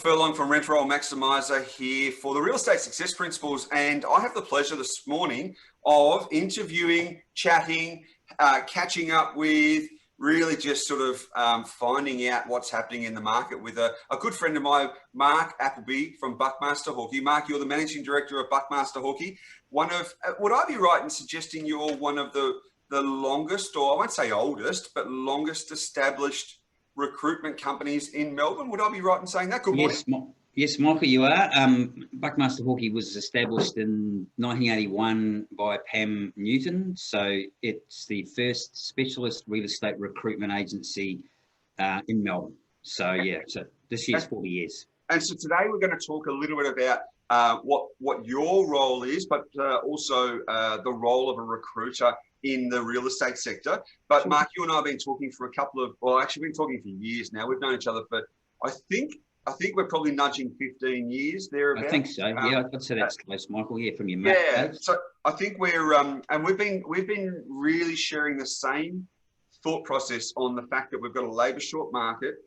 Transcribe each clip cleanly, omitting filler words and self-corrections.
Furlong from Rentroll Maximiser here for the Real Estate Success Principles, and I have the pleasure this morning of interviewing, chatting, catching up with, really just sort of finding out what's happening in the market with a good friend of mine, Mark Appleby from Buckmaster Hawkey. Mark, you're the Managing Director of Buckmaster Hawkey. Would I be right in suggesting you're one of the longest, or I won't say oldest, but longest established recruitment companies in Melbourne? Would I be right in saying that? Good morning. Yes, Michael, you are. Buckmaster Hawkey was established in 1981 by Pam Newton. So it's the first specialist real estate recruitment agency in Melbourne. So yeah, so this year's 40 years. And so today we're going to talk a little bit about what your role is, but also the role of a recruiter in the real estate sector. But Mark, you and I have been talking for actually been talking for years now. We've known each other for, I think we're probably nudging 15 years thereabouts. I think so. Yeah, I'd say that's close, Michael. Yeah, from your mate. Yeah. So I think we're and we've been really sharing the same thought process on the fact that we've got a labour short market,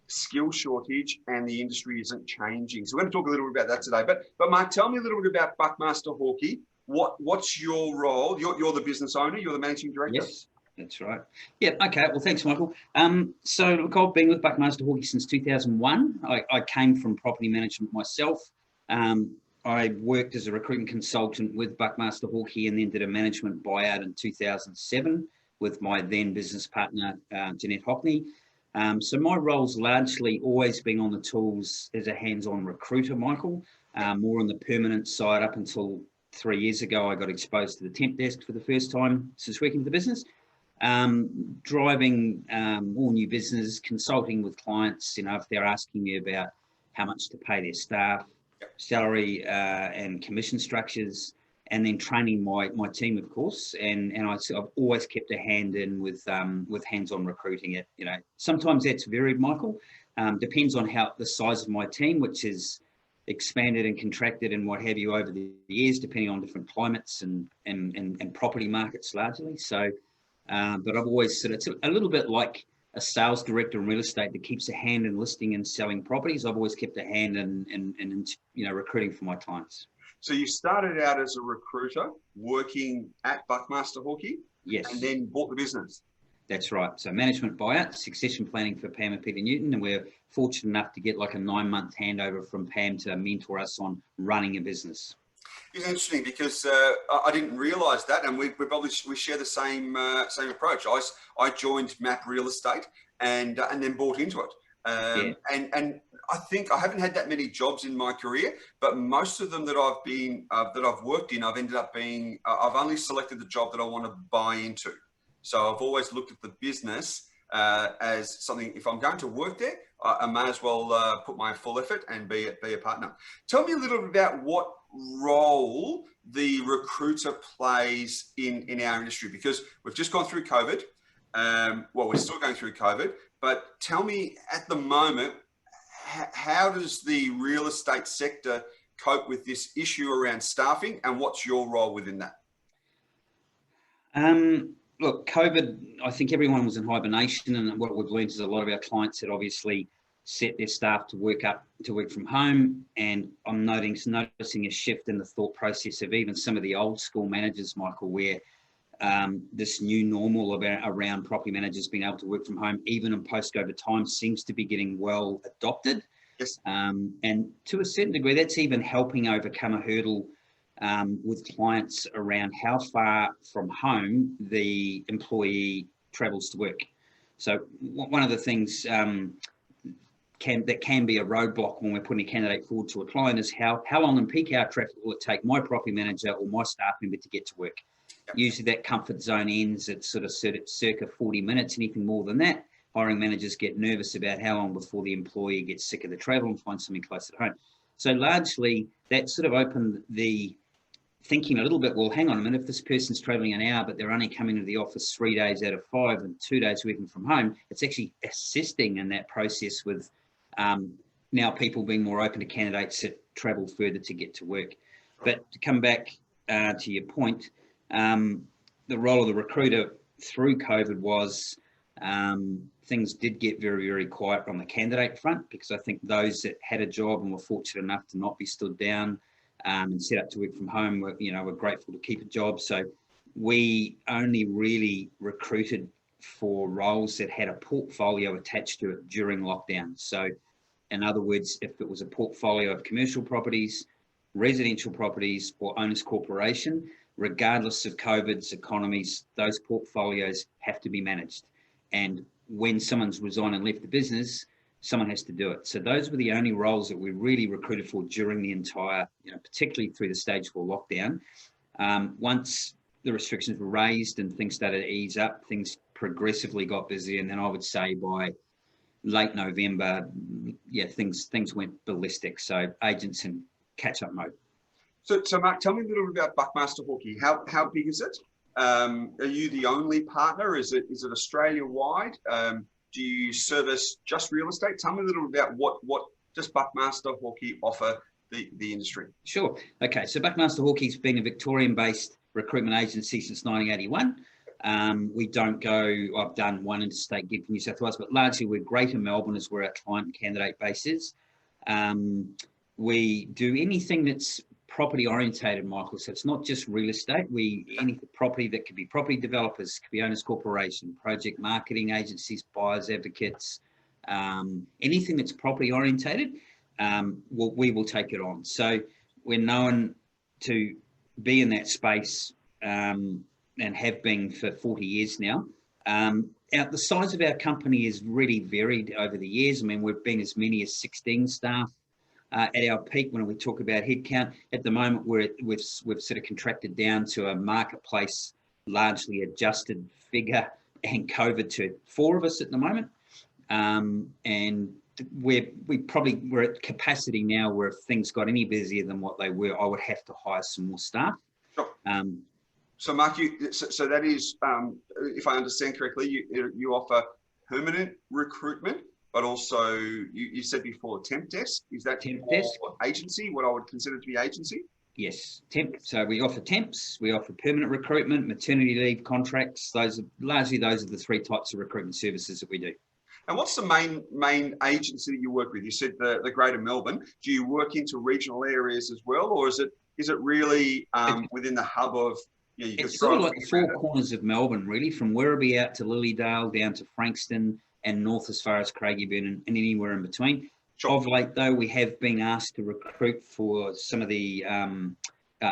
skill shortage, and the industry isn't changing. So we're going to talk a little bit about that today. But Mark, tell me a little bit about Buckmaster Hawkey. What's your role? You're the business owner. You're the managing director. Yes, that's right. Yeah. Okay. Well, thanks, Michael. So look, I've been with Buckmaster Hawkey since 2001. I came from property management myself. I worked as a recruitment consultant with Buckmaster Hawkey, and then did a management buyout in 2007 with my then business partner, Jeanette Hockney. So my role's largely always been on the tools as a hands-on recruiter, Michael, more on the permanent side. Up until 3 years ago, I got exposed to the temp desk for the first time since working for the business. Driving all new business, consulting with clients, if they're asking me about how much to pay their staff, salary and commission structures, and then training my team, of course. And I've always kept a hand in with hands-on recruiting it. Sometimes that's varied, Michael. Depends on the size of my team, which is expanded and contracted and what have you over the years, depending on different climates and property markets largely. So, but I've always said it's a little bit like a sales director in real estate that keeps a hand in listing and selling properties. I've always kept a hand in recruiting for my clients. So you started out as a recruiter working at Buckmaster Hawkey, yes, and then bought the business. That's right. So management buyout, succession planning for Pam and Peter Newton, and we're fortunate enough to get like a 9-month handover from Pam to mentor us on running a business. It's interesting because I didn't realise that, and we share the same approach. I joined MAP Real Estate and then bought into it. And I think I haven't had that many jobs in my career, but most of them that I've worked in, I've ended up being. I've only selected the job that I want to buy into. So I've always looked at the business as something. If I'm going to work there, I may as well put my full effort and be a partner. Tell me a little bit about what role the recruiter plays in our industry, because we've just gone through COVID. We're still going through COVID, but tell me at the moment, how does the real estate sector cope with this issue around staffing, and what's your role within that? Look, COVID, I think everyone was in hibernation, and what we've learned is a lot of our clients had obviously set their staff to work from home, and I'm noticing a shift in the thought process of even some of the old school managers, Michael, where this new normal around property managers being able to work from home, even in post-COVID time, seems to be getting well adopted. Yes. And to a certain degree, that's even helping overcome a hurdle with clients around how far from home the employee travels to work. So one of the things that can be a roadblock when we're putting a candidate forward to a client is how long in peak hour traffic will it take my property manager or my staff member to get to work? Yep. Usually that comfort zone ends at sort of circa 40 minutes. Anything more than that, hiring managers get nervous about how long before the employee gets sick of the travel and finds something close at home. So largely that sort of opened the thinking a little bit, well, hang on a minute, if this person's traveling an hour, but they're only coming to the office 3 days out of 5 and 2 days working from home, it's actually assisting in that process with now people being more open to candidates that travel further to get to work. But to come back to your point, the role of the recruiter through COVID was Things did get very, very quiet on the candidate front, because I think those that had a job and were fortunate enough to not be stood down and set up to work from home were grateful to keep a job. So we only really recruited for roles that had a portfolio attached to it during lockdown. So in other words, if it was a portfolio of commercial properties, residential properties, or owners corporation, regardless of COVID's economies, those portfolios have to be managed. And when someone's resigned and left the business, someone has to do it. So those were the only roles that we really recruited for during the entire, particularly through the stage 4 lockdown. Once the restrictions were raised and things started to ease up, things progressively got busy. And then I would say by late November, things went ballistic. So agents in catch-up mode. So Mark, tell me a little bit about Buckmaster Hawkey. How big is it? Are you the only partner? Is it Australia-wide? Do you service just real estate? Tell me a little bit about what does Buckmaster Hawkey offer the industry? Sure. Okay, so Buckmaster Hawkey's been a Victorian-based recruitment agency since 1981. We don't go, I've done one interstate gig for New South Wales, but largely we're Greater Melbourne is where our client and candidate base is. We do anything that's property orientated, Michael. So it's not just real estate. Any property that could be property developers, could be owners corporation, project marketing agencies, buyers advocates, anything that's property orientated, we will take it on. So we're known to be in that space and have been for 40 years now. The size of our company has really varied over the years. I mean, we've been as many as 16 staff. At our peak, when we talk about headcount, at the moment we've sort of contracted down to a marketplace largely adjusted figure, and COVID to 4 of us at the moment. And we're at capacity now where if things got any busier than what they were, I would have to hire some more staff. Sure. So Mark, so that is, if I understand correctly, you offer permanent recruitment, but also you said before temp desk. Is that temp desk agency? What I would consider to be agency? Yes, temp. So we offer temps, we offer permanent recruitment, maternity leave contracts. Those are the 3 types of recruitment services that we do. And what's the main agency that you work with? You said the Greater Melbourne. Do you work into regional areas as well, or is it really within the hub of? It's sort of like the 4 corners of Melbourne, really, from Werribee out to Lilydale, down to Frankston, and north as far as Craigieburn and anywhere in between. Sure. Of late, though, we have been asked to recruit for some of the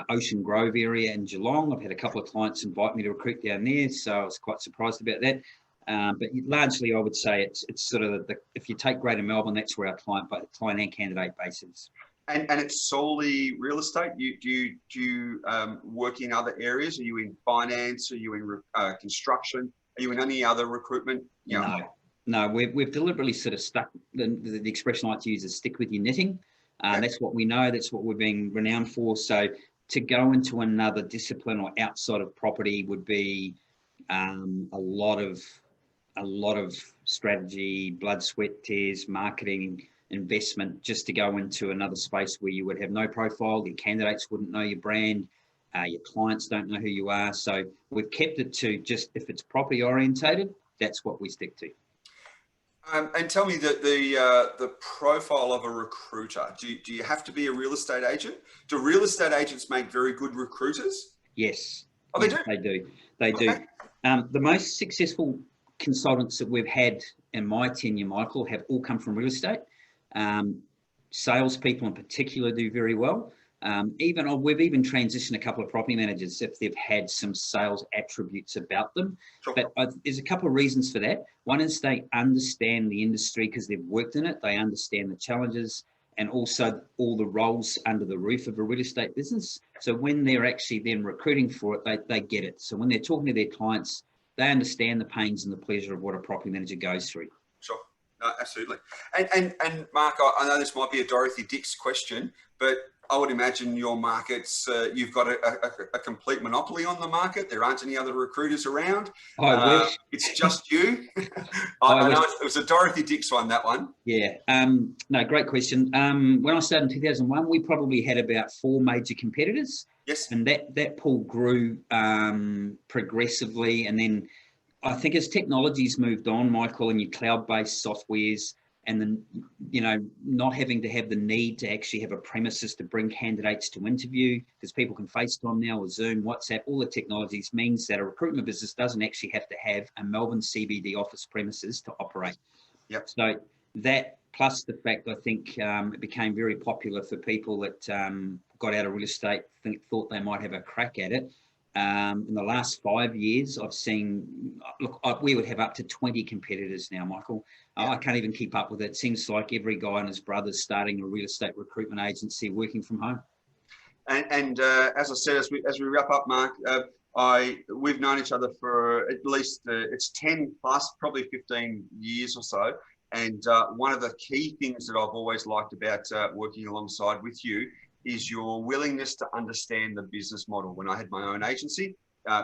Ocean Grove area in Geelong. I've had a couple of clients invite me to recruit down there, so I was quite surprised about that. But largely, I would say it's sort of if you take Greater Melbourne, that's where our client and candidate base is. And it's solely real estate? Do you work in other areas? Are you in finance? Are you in construction? Are you in any other recruitment? No, we've deliberately sort of stuck, the expression I like to use is stick with your knitting. That's what we know, that's what we're being renowned for. So to go into another discipline or outside of property would be a lot of strategy, blood, sweat, tears, marketing, investment, just to go into another space where you would have no profile, your candidates wouldn't know your brand, your clients don't know who you are. So we've kept it to just, if it's property orientated, that's what we stick to. And tell me the profile of a recruiter. Do you have to be a real estate agent? Do real estate agents make very good recruiters? Yes. Oh, they do? They do. They do. The most successful consultants that we've had in my tenure, Michael, have all come from real estate. Salespeople in particular do very well. We've even transitioned a couple of property managers if they've had some sales attributes about them. Sure. But there's a couple of reasons for that. One is they understand the industry because they've worked in it. They understand the challenges and also all the roles under the roof of a real estate business. So when they're actually then recruiting for it, they get it. So when they're talking to their clients, they understand the pains and the pleasure of what a property manager goes through. Sure. No, absolutely. And Mark, I know this might be a Dorothy Dix question, but I would imagine your markets, you've got a complete monopoly on the market. There aren't any other recruiters around. I wish. It's just you. I know it was a Dorothy Dix one, that one. Yeah. No, great question. When I started in 2001, we probably had about 4 major competitors. Yes. And that pool grew progressively. And then I think as technology's moved on, Michael, and your cloud-based softwares, and then, you know, not having to have the need to actually have a premises to bring candidates to interview, because people can FaceTime now or Zoom, WhatsApp, all the technologies means that a recruitment business doesn't actually have to have a Melbourne CBD office premises to operate. Yep. So that, plus the fact, I think it became very popular for people that got out of real estate, thought they might have a crack at it. In the last 5 years, I've seen, look, we would have up to 20 competitors now, Michael. Yeah. I can't even keep up with it. It seems like every guy and his brother's starting a real estate recruitment agency working from home. And as I said, as we wrap up, Mark, we've known each other for at least it's 10 plus, probably 15 years or so. And one of the key things that I've always liked about working alongside with you is your willingness to understand the business model. When I had my own agency,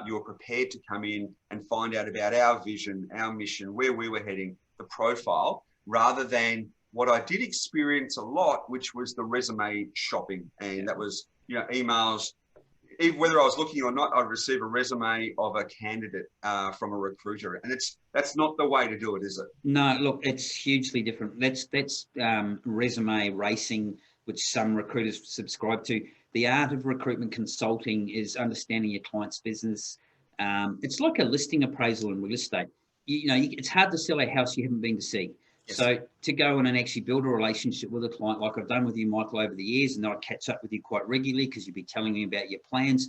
you were prepared to come in and find out about our vision, our mission, where we were heading, the profile, rather than what I did experience a lot, which was the resume shopping. And that was, you know, emails, whether I was looking or not, I'd receive a resume of a candidate from a recruiter. And that's not the way to do it, is it? No, look, it's hugely different. That's resume racing, which some recruiters subscribe to. The art of recruitment consulting is understanding your client's business. It's like a listing appraisal in real estate. You know, it's hard to sell a house you haven't been to see. Yes. So to go in and actually build a relationship with a client, like I've done with you, Michael, over the years, and I catch up with you quite regularly because you'd be telling me about your plans.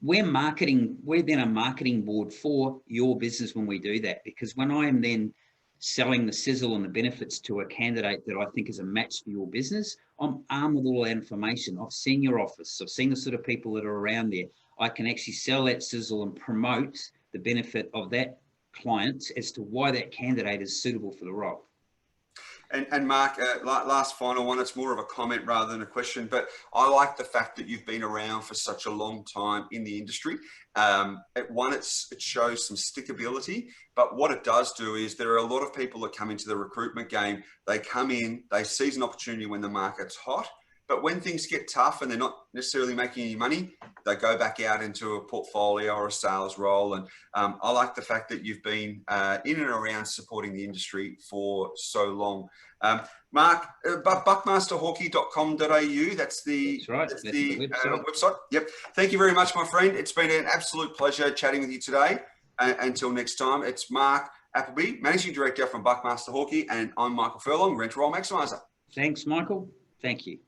We're then a marketing board for your business when we do that, because when I am then selling the sizzle and the benefits to a candidate that I think is a match for your business, I'm armed with all that information. I've seen your office. I've seen the sort of people that are around there. I can actually sell that sizzle and promote the benefit of that client as to why that candidate is suitable for the role. And Mark, last final one, it's more of a comment rather than a question, but I like the fact that you've been around for such a long time in the industry. It shows some stickability, but what it does do is there are a lot of people that come into the recruitment game. They come in, they seize an opportunity when the market's hot, but when things get tough and they're not necessarily making any money, they go back out into a portfolio or a sales role. And I like the fact that you've been in and around supporting the industry for so long. Mark, buckmasterhawkey.com.au, that's the website. Yep. Thank you very much, my friend. It's been an absolute pleasure chatting with you today. Until next time, it's Mark Appleby, Managing Director from Buckmaster Hawkey, and I'm Michael Furlong, Rentroll Maximiser. Thanks, Michael. Thank you.